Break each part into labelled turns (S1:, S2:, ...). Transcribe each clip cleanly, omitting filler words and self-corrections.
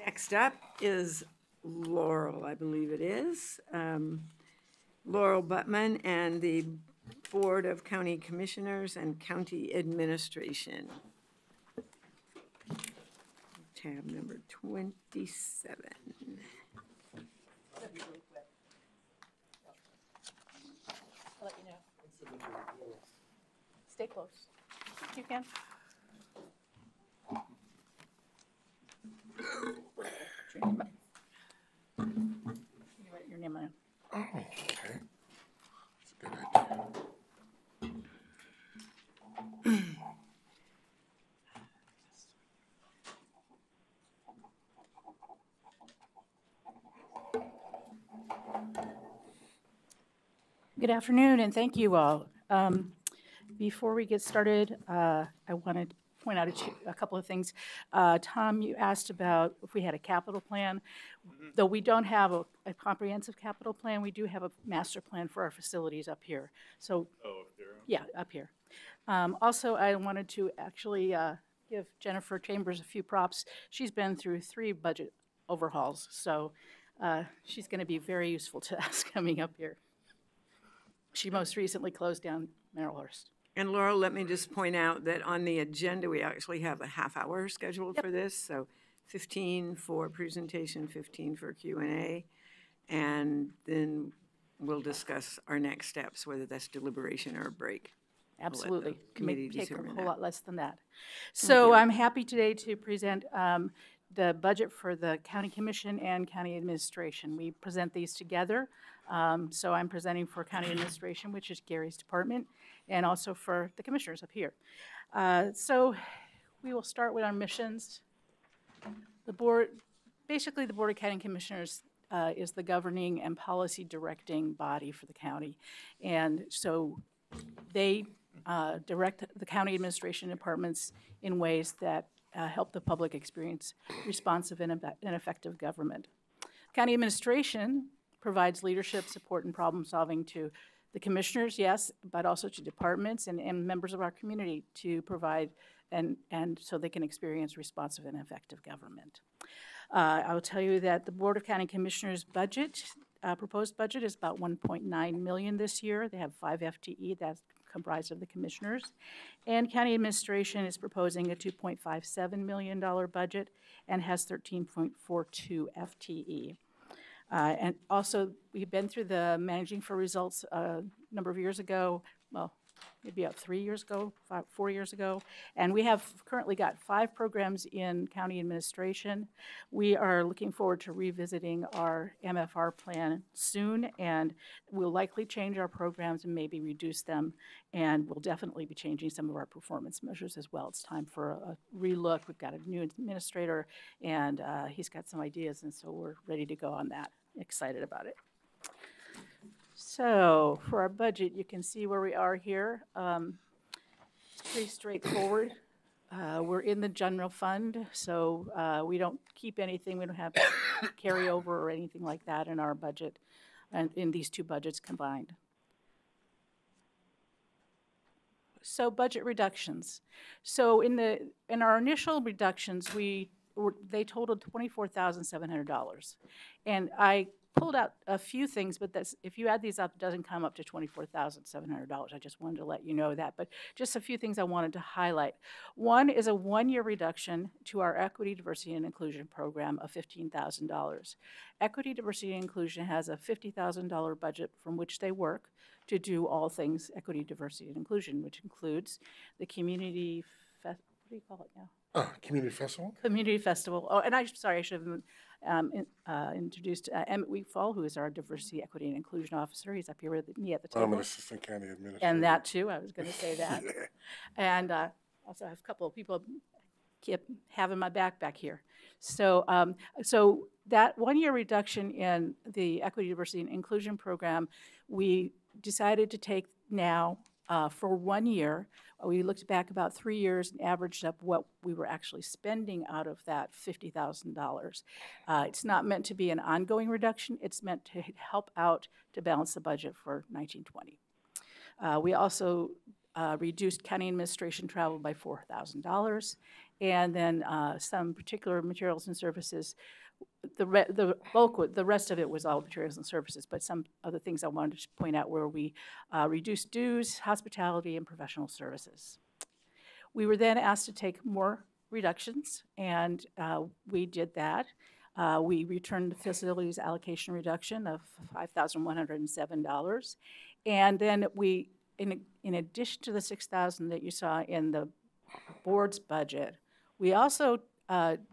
S1: Next up is Laurel, I believe it is. Laurel Buttman and the Board of County Commissioners and County Administration. Tab number 27.
S2: I'll let you know. Stay close. You can. You write your name on it.
S3: Oh, okay. That's a good idea.
S2: Good afternoon, and thank you all. Before we get started, I wanted to point out a couple of things. Tom, you asked about if we had a capital plan. Though we don't have a comprehensive capital plan, we do have a master plan for our facilities up here. So,
S3: Oh, up there?
S2: yeah, up here. Also, I wanted to actually give Jennifer Chambers a few props. She's been through 3 budget overhauls, so she's going to be very useful to us coming up here. She most recently closed down Merrillhurst.
S1: And Laurel, let me just point out that on the agenda, we actually have a half hour scheduled for this. So 15 for presentation, 15 for Q&A. And then we'll discuss our next steps, whether that's deliberation or a break.
S2: Absolutely. Can
S1: committee
S2: take a
S1: determine
S2: whole
S1: that.
S2: lot less than that. So I'm happy today to present the budget for the County Commission and County Administration. We present these together. So I'm presenting for County Administration, which is Gary's department, and also for the commissioners up here. So we will start with our missions. The board, basically the Board of County Commissioners is the governing and policy directing body for the county. And so they direct the county administration departments in ways that help the public experience responsive and effective government. County administration provides leadership, support, and problem solving to the commissioners, yes, but also to departments and members of our community to provide and so they can experience responsive and effective government. I will tell you that the Board of County Commissioners budget, proposed budget is about $1.9 million this year. They have 5 FTE that's comprised of the commissioners. And county administration is proposing a $2.57 million budget and has 13.42 FTE. And also, we've been through the Managing for Results a number of years ago, well, maybe about 3 years ago, 4 years ago. And we have currently got 5 programs in county administration. We are looking forward to revisiting our MFR plan soon, and we'll likely change our programs and maybe reduce them. And we'll definitely be changing some of our performance measures as well. It's time for a relook. We've got a new administrator, and he's got some ideas, and so we're ready to go on that. Excited about it. So for our budget, you can see where we are here. It's pretty straightforward. We're in the general fund, so we don't keep anything. We don't have carryover or anything like that in our budget, and in these 2 budgets combined. So budget reductions. So in our initial reductions, they totaled $24,700, and I pulled out a few things, but if you add these up, it doesn't come up to $24,700. I just wanted to let you know that, but just a few things I wanted to highlight. One is a 1-year reduction to our Equity, Diversity, and Inclusion program of $15,000. Equity, Diversity, and Inclusion has a $50,000 budget from which they work to do all things Equity, Diversity, and Inclusion, which includes the community, what do you call it now?
S3: Community festival?
S2: Community Festival. Oh, and I should have introduced Emmett Wheatfall, who is our Diversity, Equity, and Inclusion Officer. He's up here with me at the table.
S3: I'm an assistant county administrator.
S2: And that too, I was going to say that. And also I have a couple of people keep having my back here. So, so that 1-year reduction in the Equity, Diversity, and Inclusion program, we decided to take now for 1 year. We looked back about 3 years and averaged up what we were actually spending out of that $50,000. It's not meant to be an ongoing reduction. It's meant to help out to balance the budget for 1920. We also reduced county administration travel by $4,000, and then some particular materials and services. The rest of it was all materials and services, but some other things I wanted to point out where we reduced dues, hospitality, and professional services. We were then asked to take more reductions, and we did that. We returned the facilities allocation reduction of $5,107, and then we, in addition to the $6,000 that you saw in the board's budget, we also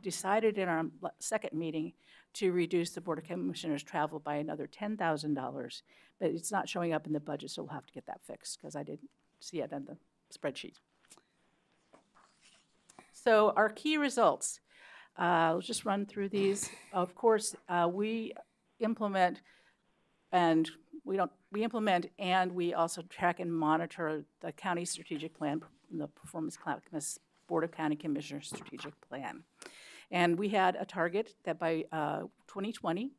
S2: decided in our second meeting to reduce the Board of Commissioners' travel by another $10,000, but it's not showing up in the budget, so we'll have to get that fixed because I didn't see it on the spreadsheet. So our key results, I'll just run through these. Of course, we implement and we also track and monitor the county strategic plan, the Performance Clackamas Board of County Commissioners strategic plan. And we had a target that by 2020,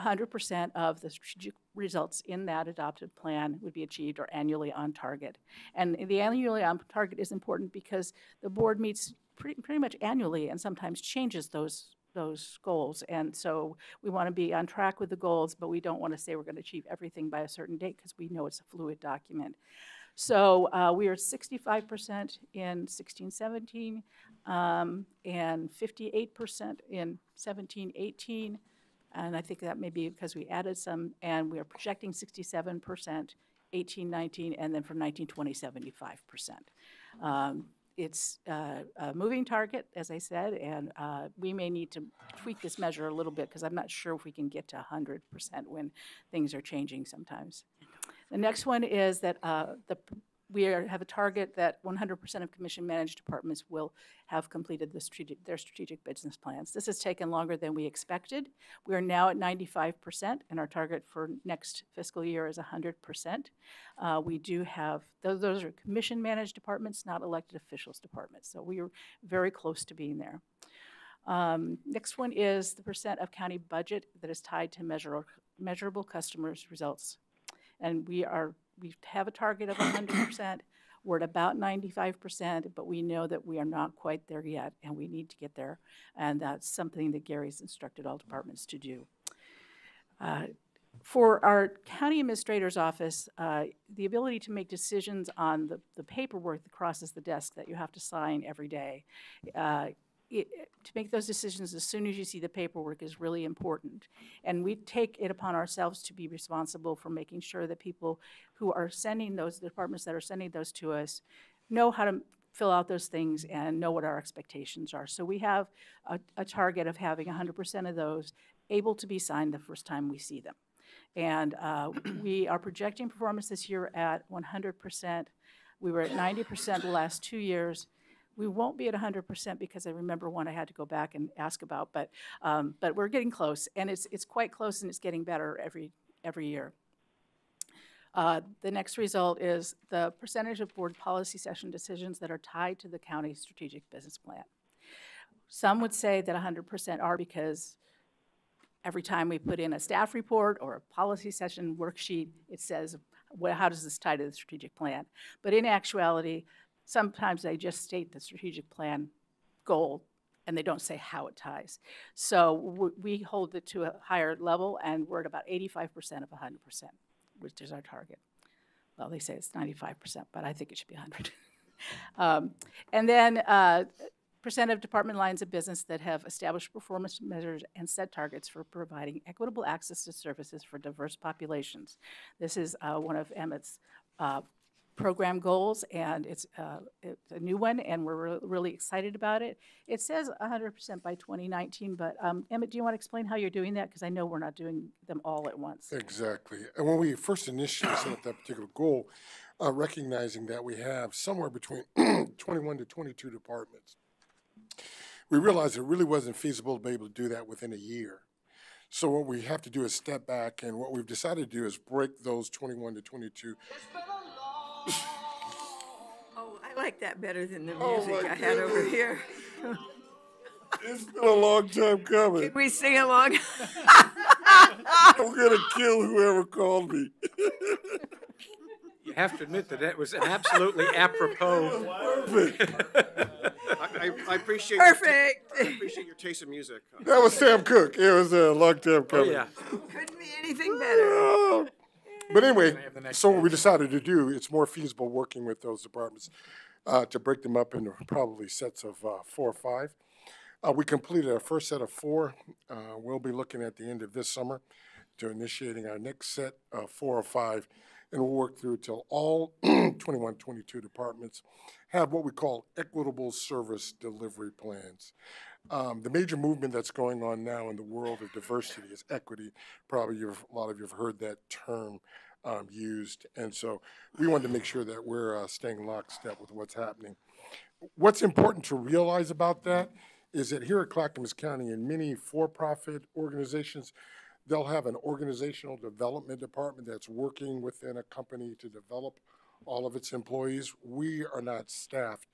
S2: 100% of the strategic results in that adopted plan would be achieved or annually on target. And the annually on target is important because the board meets pretty much annually and sometimes changes those goals. And so we want to be on track with the goals, but we don't want to say we're going to achieve everything by a certain date because we know it's a fluid document. So we are 65% in 16-17 and 58% in 17-18. And I think that may be because we added some, and we are projecting 67%, 18-19, and then for 19-20, 75%. It's a moving target, as I said, and we may need to tweak this measure a little bit because I'm not sure if we can get to 100% when things are changing sometimes. The next one is that we have a target that 100% of commission-managed departments will have completed their strategic business plans. This has taken longer than we expected. We are now at 95%, and our target for next fiscal year is 100%. We do have, those are commission-managed departments, not elected officials departments, so we are very close to being there. Next one is the percent of county budget that is tied to measurable customers' results. And we have a target of 100%. We're at about 95%, but we know that we are not quite there yet, and we need to get there. And that's something that Gary's instructed all departments to do. For our county administrator's office, the ability to make decisions on the paperwork that crosses the desk that you have to sign every day, to make those decisions as soon as you see the paperwork is really important. And we take it upon ourselves to be responsible for making sure that people who are sending those, the departments that are sending those to us, know how to fill out those things and know what our expectations are. So we have a target of having 100% of those able to be signed the first time we see them. And we are projecting performance this year at 100%. We were at 90% the last 2 years. We won't be at 100% because I remember one I had to go back and ask about, but we're getting close, and it's quite close, and it's getting better every year. The next result is the percentage of board policy session decisions that are tied to the county strategic business plan. Some would say that 100% are because every time we put in a staff report or a policy session worksheet, it says, well, how does this tie to the strategic plan? But in actuality, sometimes they just state the strategic plan goal, and they don't say how it ties. So we hold it to a higher level, and we're at about 85% of 100%, which is our target. Well, they say it's 95%, but I think it should be 100. And then percent of department lines of business that have established performance measures and set targets for providing equitable access to services for diverse populations. This is one of Emmett's program goals, and it's a new one, and we're really excited about it. It says 100% by 2019, but Emmett, do you want to explain how you're doing that? Because I know we're not doing them all at once.
S3: Exactly. And when we first initially set up that particular goal, recognizing that we have somewhere between 21 to 22 departments, we realized it really wasn't feasible to be able to do that within a year. So what we have to do is step back, and what we've decided to do is break those 21 to 22.
S1: Oh, I like that better than the music I had over here.
S3: It's been a long time coming.
S1: Can we sing along?
S3: I'm going to kill whoever called me.
S4: Yeah, have to admit that that was an absolutely apropos.
S5: I appreciate
S1: Perfect.
S5: I appreciate your taste in music.
S3: That was Sam Cooke. It was a long time
S4: Oh,
S3: coming.
S4: yeah.
S1: Couldn't be anything better.
S3: But anyway,
S4: have the next
S3: so what we
S4: page.
S3: decided to do, it's more feasible working with those departments to break them up into probably sets of 4 or 5. We completed our first set of 4. We'll be looking at the end of this summer to initiating our next set of 4 or 5, and we'll work through till all 21, 22 departments have what we call equitable service delivery plans. The major movement that's going on now in the world of diversity is equity. Probably a lot of you have heard that term used, and so we wanted to make sure that we're staying lockstep with what's happening. What's important to realize about that is that here at Clackamas County, in many for-profit organizations, they'll have an organizational development department that's working within a company to develop all of its employees. We are not staffed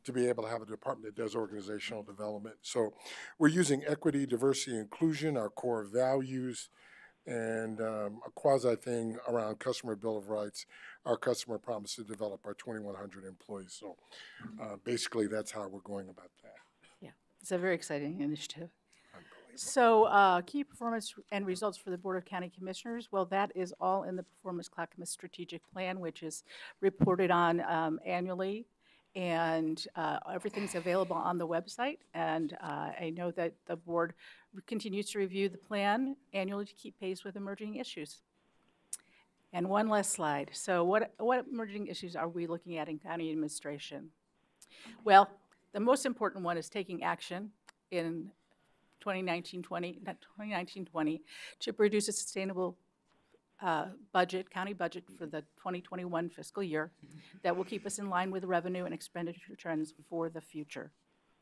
S3: to be able to have a department that does organizational development. So we're using equity, diversity, inclusion, our core values, and a quasi thing around customer bill of rights, our customer promise to develop our 2,100 employees. So basically that's how we're going about that.
S2: Yeah, it's a very exciting initiative. So key performance and results for the Board of County Commissioners, well, that is all in the Performance Clackamas Strategic Plan, which is reported on annually, and everything's available on the website. And I know that the board continues to review the plan annually to keep pace with emerging issues. And one last slide. So what emerging issues are we looking at in county administration? Well, the most important one is taking action in 2019-20 to produce a sustainable budget, county budget for the 2021 fiscal year that will keep us in line with revenue and expenditure trends for the future.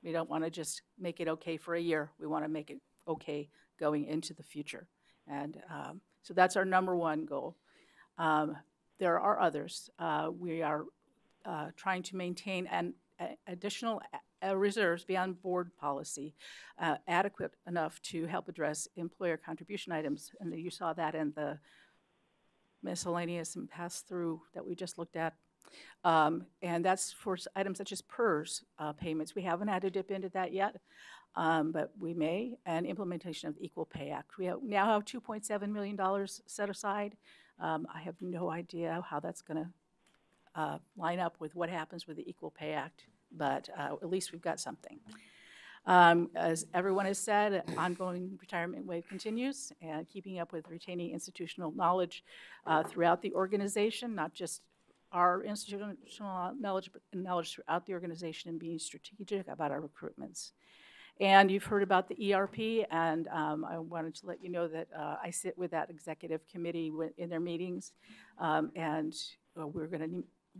S2: We don't want to just make it okay for a year. We want to make it okay going into the future. And so that's our number one goal. There are others. We are trying to maintain an additional reserves beyond board policy, adequate enough to help address employer contribution items. And you saw that in the miscellaneous and pass-through that we just looked at. And that's for items such as PERS payments. We haven't had to dip into that yet, but we may. And implementation of the Equal Pay Act. We now have $2.7 million set aside. I have no idea how that's going to line up with what happens with the Equal Pay Act, but at least we've got something. As everyone has said, ongoing retirement wave continues, and keeping up with retaining institutional knowledge throughout the organization, not just our institutional knowledge, but knowledge throughout the organization, and being strategic about our recruitments. And you've heard about the ERP, and I wanted to let you know that I sit with that executive committee in their meetings, and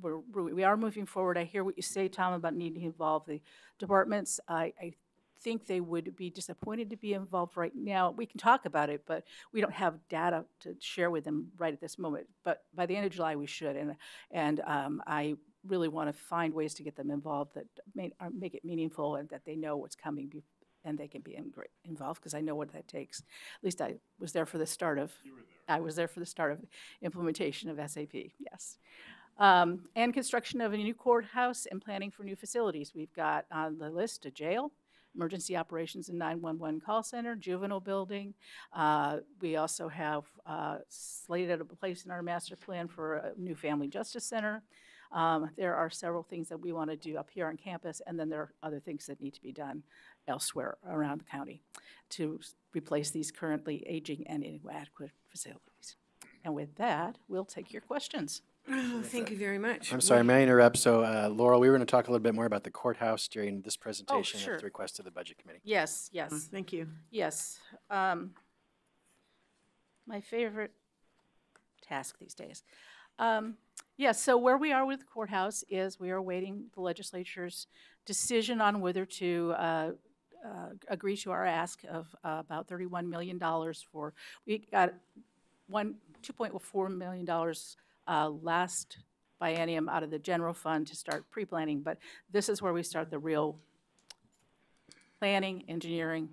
S2: we are moving forward. I hear what you say, Tom, about needing to involve the departments. I think they would be disappointed to be involved right now. We can talk about it, but we don't have data to share with them right at this moment. But by the end of July, we should. And I really want to find ways to get them involved that make it meaningful and that they know what's coming and they can be involved, because I know what that takes. At least I was there for the start of. I was there for the start of implementation of SAP. Yes. And construction of a new courthouse and planning for new facilities. We've got on the list a jail, emergency operations and 911 call center, juvenile building. We also have slated a place in our master plan for a new family justice center. There are several things that we want to do up here on campus, and then there are other things that need to be done elsewhere around the county to replace these currently aging and inadequate facilities. And with that, we'll take your questions.
S1: Oh, thank you very much.
S6: I'm sorry, may I interrupt? So, Laurel, we were going to talk a little bit more about the courthouse during this presentation
S2: sure.
S6: at the request of the Budget Committee.
S2: Yes,
S1: Oh,
S2: yes,
S1: thank you.
S2: yes. My favorite task these days. Yes, so where we are with the courthouse is we are awaiting the legislature's decision on whether to agree to our ask of about $31 million for, we got $2.4 million last biennium out of the general fund to start pre-planning, but this is where we start the real planning, engineering,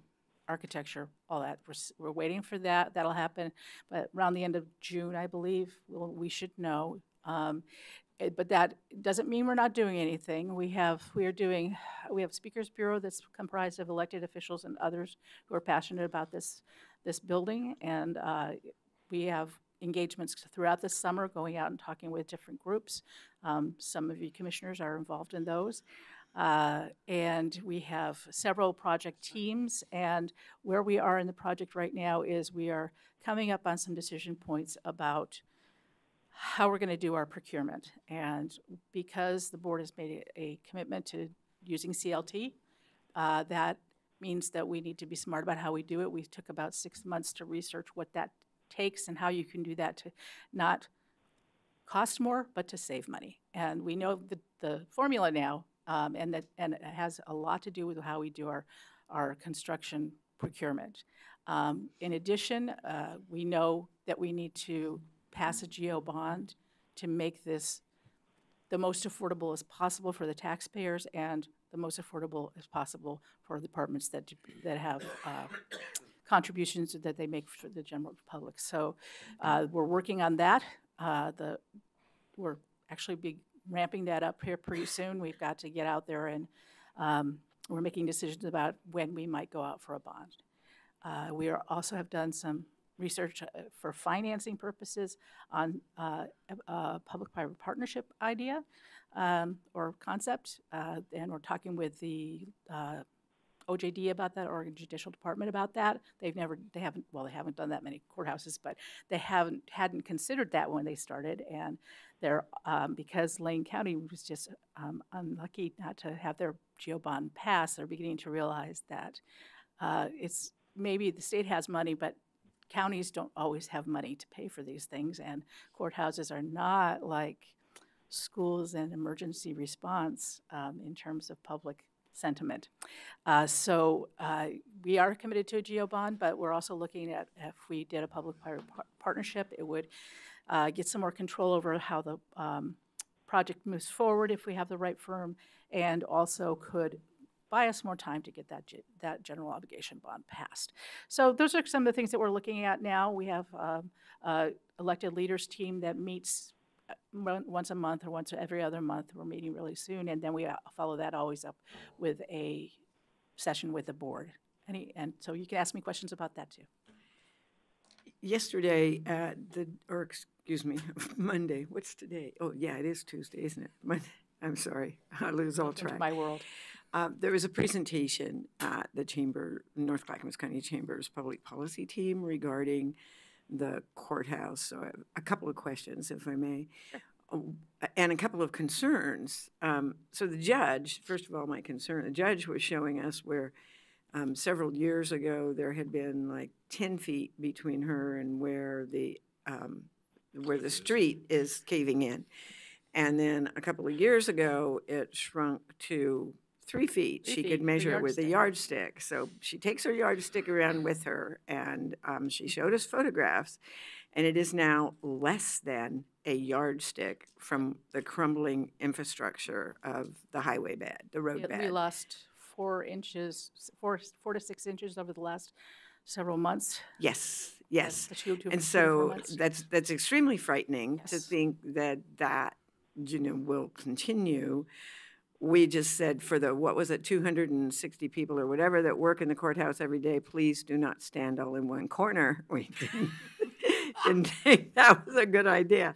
S2: architecture, all that. We're waiting for that. That'll happen, but around the end of June, I believe, we should know. But that doesn't mean we're not doing anything. We have Speakers Bureau that's comprised of elected officials and others who are passionate about this building, and we have engagements throughout the summer going out and talking with different groups. Some of you commissioners are involved in those. And we have several project teams, and where we are in the project right now is we are coming up on some decision points about how we're going to do our procurement. And because the board has made a commitment to using CLT, that means that we need to be smart about how we do it. We took about 6 months to research what that takes and how you can do that to not cost more, but to save money. And we know the formula now, and it has a lot to do with how we do our construction procurement. In addition, we know that we need to pass a GO bond to make this the most affordable as possible for the taxpayers and the most affordable as possible for departments that have contributions that they make for the general public. So we're working on that. We're actually be ramping that up here pretty soon. We've got to get out there, and we're making decisions about when we might go out for a bond. We also have done some research for financing purposes on a public-private partnership idea or concept, and we're talking with the OJD about that, or Judicial Department about that. They haven't done that many courthouses, but they hadn't considered that when they started, and they're because Lane County was just unlucky not to have their GO bond pass. They're beginning to realize that it's maybe the state has money, but counties don't always have money to pay for these things, and courthouses are not like schools and emergency response in terms of public sentiment. So we are committed to a GO bond, but we're also looking at if we did a public-private partnership, it would get some more control over how the project moves forward if we have the right firm, and also could buy us more time to get that general obligation bond passed. So those are some of the things that we're looking at now. We have elected leaders team that meets once a month or once every other month. We're meeting really soon, and then we follow that always up with a session with the board. And so you can ask me questions about that too.
S1: Yesterday, Monday, what's today? Oh, yeah, it is Tuesday, isn't it? Monday. I'm sorry, I lose all track.
S2: Into my world.
S1: There was a presentation at the North Clackamas County Chamber's Public Policy Team regarding the courthouse. So I have a couple of questions, if I may, and a couple of concerns. So the judge, first of all, my concern, the judge was showing us where several years ago there had been like 10 feet between her and where the street is caving in. And then a couple of years ago, it shrunk to 3 feet. She could measure it with a yardstick. So she takes her yardstick around with her, and she showed us photographs, and it is now less than a yardstick from the crumbling infrastructure of the highway bed, the road bed.
S2: We lost 4 to 6 inches over the last several months.
S1: Yes.
S2: And
S1: so that's extremely frightening to think that will continue. We just said for the, 260 people or whatever that work in the courthouse every day, please do not stand all in one corner. We didn't think that was a good idea.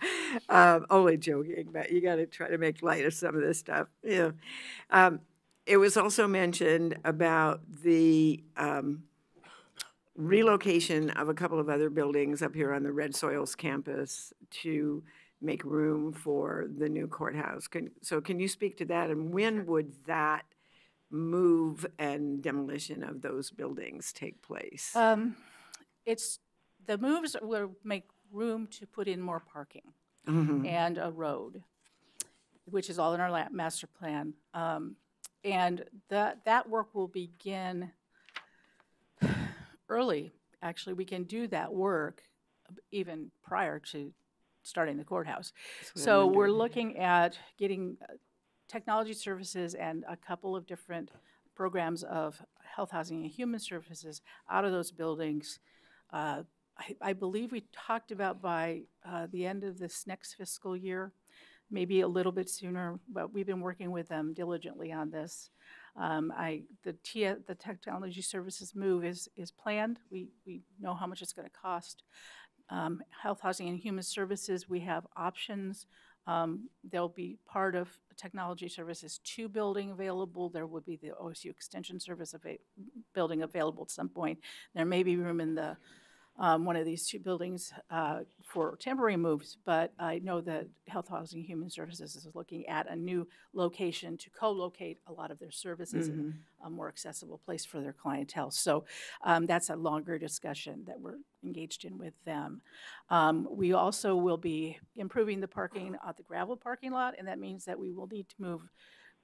S1: Only joking, but you got to try to make light of some of this stuff. Yeah. It was also mentioned about the relocation of a couple of other buildings up here on the Red Soils campus to make room for the new courthouse. Can you speak to that, and when would that move and demolition of those buildings take place?
S2: The moves will make room to put in more parking and a road, which is all in our master plan. And that work will begin early. Actually, we can do that work even prior to starting the courthouse. So we're looking at getting technology services and a couple of different programs of health, housing, and human services out of those buildings. I believe we talked about by the end of this next fiscal year, maybe a little bit sooner, but we've been working with them diligently on this. The technology services move is planned. We know how much it's going to cost. Health, Housing, and Human Services, we have options. There'll be part of Technology Services 2 building available. There will be the OSU Extension Service building available at some point. There may be room in the one of these 2 buildings for temporary moves, but I know that Health, Housing, and Human Services is looking at a new location to co-locate a lot of their services in a more accessible place for their clientele. So that's a longer discussion that we're engaged in with them. We also will be improving the parking at the gravel parking lot, and that means that we will need to move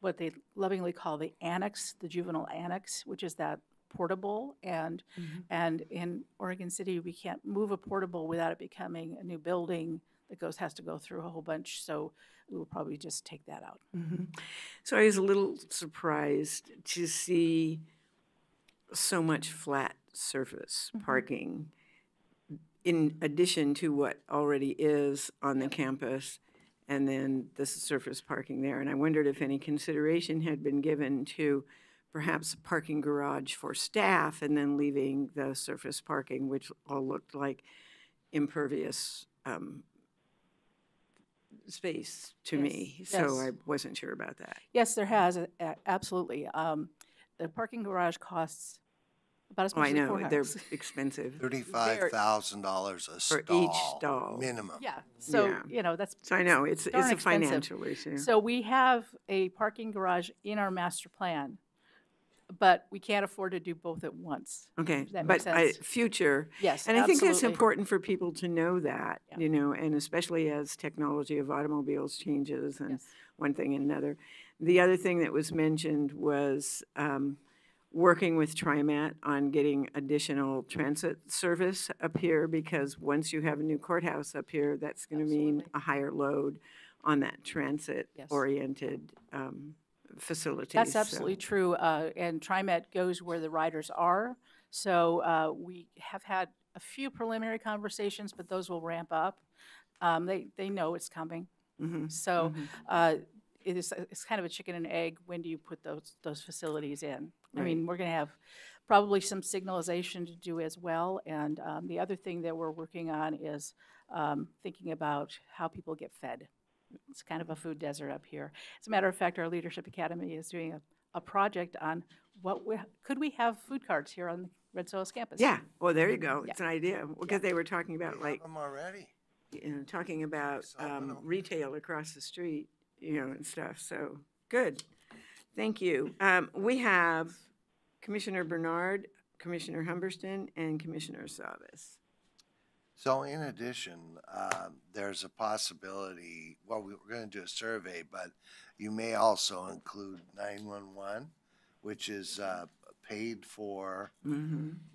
S2: what they lovingly call the annex, the juvenile annex, which is that portable, and in Oregon City we can't move a portable without it becoming a new building that has to go through a whole bunch, so we will probably just take that out.
S1: So I was a little surprised to see so much flat surface parking in addition to what already is on the campus, and then the surface parking there. And I wondered if any consideration had been given to perhaps a parking garage for staff and then leaving the surface parking, which all looked like impervious space to me. So
S2: yes.
S1: I wasn't sure about that.
S2: Yes, there has, absolutely. The parking garage costs about as
S1: Oh,
S2: much
S1: I
S2: as the
S1: know, they're
S2: courthouse.
S1: expensive
S7: $35,000 a
S1: for
S7: stall.
S1: each stall.
S7: Minimum.
S2: Yeah, so,
S1: Yeah.
S2: that's
S1: So I know, it's
S2: darn
S1: a
S2: expensive.
S1: financial issue.
S2: So we have a parking garage in our master plan, but we can't afford to do both at once.
S1: Okay,
S2: Does that make
S1: but
S2: sense?
S1: future.
S2: Yes,
S1: And I think that's
S2: absolutely.
S1: important for people to know that,
S2: Yeah.
S1: you know, and especially as technology of automobiles changes and
S2: Yes.
S1: one thing and another. The other thing that was mentioned was working with TriMet on getting additional transit service up here, because once you have a new courthouse up here, that's going to mean
S2: Absolutely.
S1: a higher load on that transit-oriented facility.
S2: That's
S1: so-
S2: absolutely true, and TriMet goes where the riders are. So we have had a few preliminary conversations, but those will ramp up. They know it's coming. So it's kind of a chicken and egg. When do you put those facilities in? I mean, we're going to have probably some signalization to do as well. And the other thing that we're working on is thinking about how people get fed. It's kind of a food desert up here. As a matter of fact, our Leadership Academy is doing a project on could we have food carts here on the Red Soils campus?
S1: Yeah, well, there you go. It's an idea. Because
S2: Yeah.
S1: they were talking about like,
S7: Them already.
S1: you know, talking about
S7: Some of 'em.
S1: retail across the street, you know, and stuff. So, good. Thank you. We have Commissioner Bernard, Commissioner Humberston, and Commissioner Savas.
S7: So in addition, there's a possibility, well, we're going to do a survey, but you may also include 911, which is paid for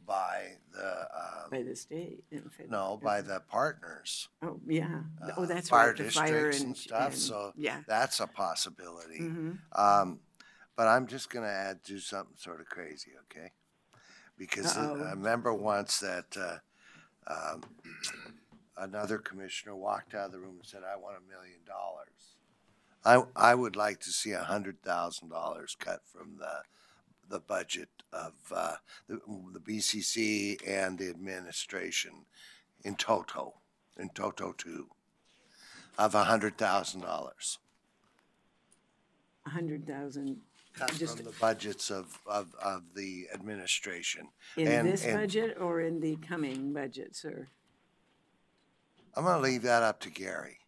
S7: by the,
S1: By the state. and fed-
S7: no, by the partners.
S1: Oh, yeah. Oh, that's
S7: Fire
S1: right. The fire
S7: districts and stuff,
S1: and-
S7: so
S1: yeah.
S7: that's a possibility.
S1: Mhm.
S7: But I'm just gonna do something sort of crazy, okay? Because I remember once that another commissioner walked out of the room and said, "I want $1 million." I would like to see $100,000 cut from the budget of the BCC and the administration in toto too, of $100,000.
S1: 100,000
S7: Cut
S1: Just-
S7: from the budgets of the administration.
S1: in
S7: And-
S1: this
S7: and
S1: budget or in the coming budget, sir?
S7: I'm gonna leave that up to Gary,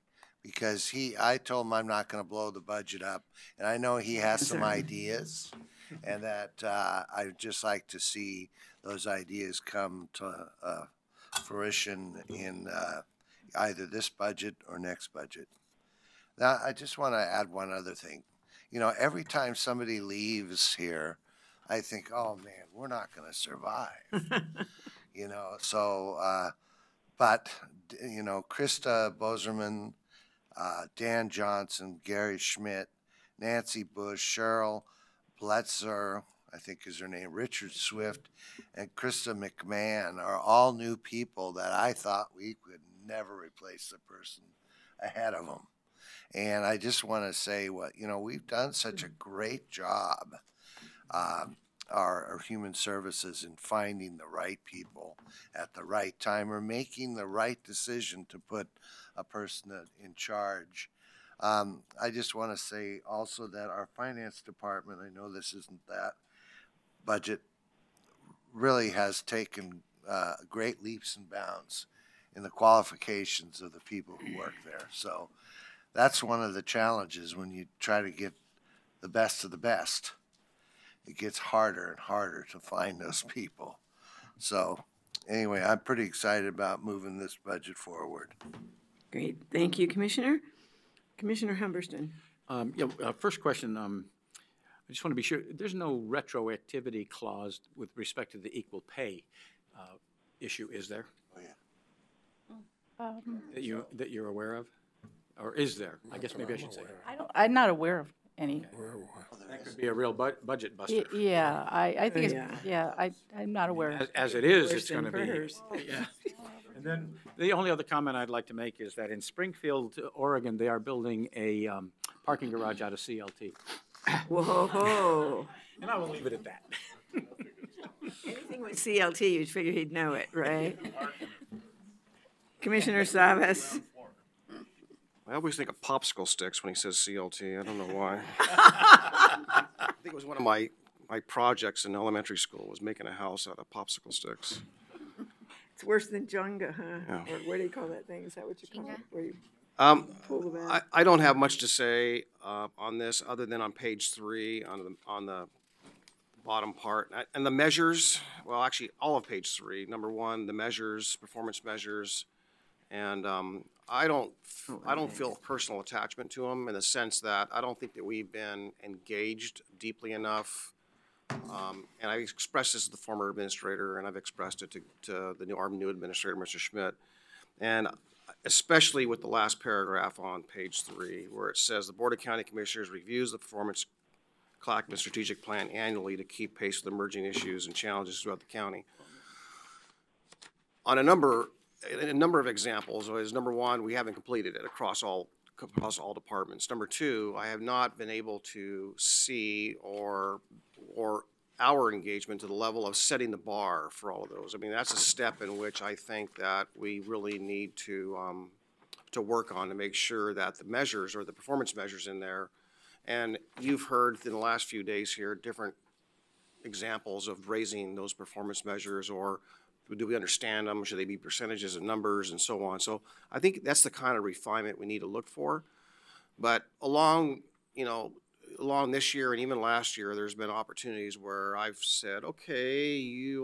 S7: because I told him I'm not gonna blow the budget up, and I know he has some ideas, and that I'd just like to see those ideas come to fruition in either this budget or next budget. Now, I just want to add one other thing. You know, every time somebody leaves here, I think, oh man, we're not going to survive. You know, so, but, you know, Krista Boserman, Dan Johnson, Gary Schmidt, Nancy Bush, Cheryl Bletzer, I think is her name, Richard Swift, and Krista McMahon are all new people that I thought we could never replace the person ahead of them. And I just want to say we've done such a great job, our human services, in finding the right people at the right time or making the right decision to put a person in charge. I just want to say also that our finance department, I know this isn't that budget, really has taken great leaps and bounds in the qualifications of the people who work there. So that's one of the challenges when you try to get the best of the best. It gets harder and harder to find those people. So anyway, I'm pretty excited about moving this budget forward.
S1: Great. Thank you, Commissioner. Commissioner Humberston.
S4: First question, I just want to be sure, there's no retroactivity clause with respect to the equal pay issue, is there?
S7: Oh,
S4: yeah. That you're aware of? Or is there? I guess maybe I should say.
S2: I'm not aware of any.
S4: That could be a real budget buster.
S2: Yeah, I think I'm not aware.
S4: As it is,
S1: Worse
S4: it's going to
S1: than
S4: be.
S1: hers.
S4: Yeah. And then the only other comment I'd like to make is that in Springfield, Oregon, they are building a parking garage out of CLT.
S1: Whoa.
S4: And I will leave it at that.
S1: Anything with CLT, you'd figure he'd know it, right? Commissioner Savas.
S5: I always think of popsicle sticks when he says CLT. I don't know why. I think it was one of my projects in elementary school was making a house out of popsicle sticks.
S1: It's worse than Jenga, huh?
S5: Yeah.
S1: Or what do you call that thing? Is that what you call it? Where you pull the back?
S5: I don't have much to say on this other than on page 3 on the bottom part. And the measures, well, actually all of page 3. Number 1, the measures, performance measures. And I don't feel a personal attachment to them in the sense that I don't think that we've been engaged deeply enough. And I expressed this to the former administrator, and I've expressed it to our new administrator, Mr. Schmidt. And especially with the last paragraph on page 3, where it says the Board of County Commissioners reviews the performance ClackCo strategic plan annually to keep pace with emerging issues and challenges throughout the county. On a number of examples is, number 1, we haven't completed it across all departments. Number 2, I have not been able to see or our engagement to the level of setting the bar for all of those. I mean, that's a step in which I think that we really need to work on to make sure that the measures or the performance measures in there, and you've heard in the last few days here different examples of raising those performance measures, or do we understand them? Should they be percentages and numbers and so on? So I think that's the kind of refinement we need to look for. But along this year and even last year, there's been opportunities where I've said, okay,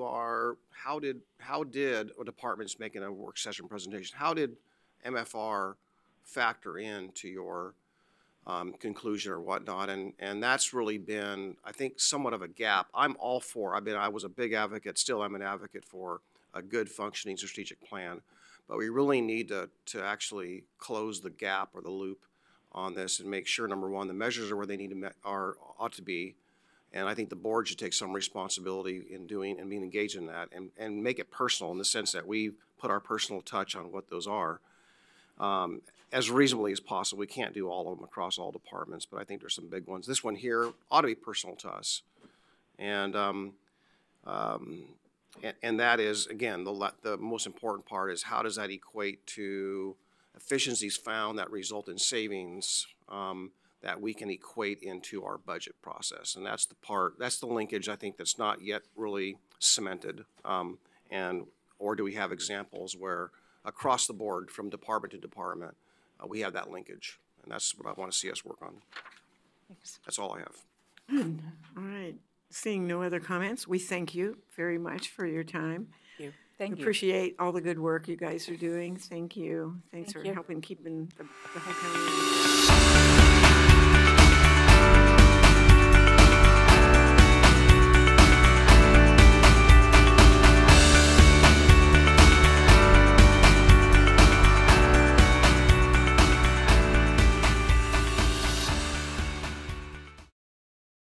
S5: how did a department's making a work session presentation? How did MFR factor into your conclusion or whatnot? And that's really been, I think, somewhat of a gap. I'm all for, I was a big advocate, still I'm an advocate for a good functioning strategic plan. But we really need to actually close the gap or the loop on this and make sure, number 1, the measures are where they ought to be, and I think the board should take some responsibility in doing and being engaged in that, and make it personal in the sense that we put our personal touch on what those are as reasonably as possible. We can't do all of them across all departments, but I think there's some big ones. This one here ought to be personal to us, and that is, again, the most important part is how does that equate to efficiencies found that result in savings that we can equate into our budget process. And that's the linkage I think that's not yet really cemented. Or do we have examples where across the board from department to department, we have that linkage? And that's what I want to see us work on.
S2: Thanks.
S5: That's all I have.
S1: Good. All right. Seeing no other comments, we thank you very much for your time.
S2: Thank you.
S1: Appreciate all the good work you guys are doing. Thank you. Thanks
S2: Thank
S1: for
S2: you.
S1: helping keeping the whole county.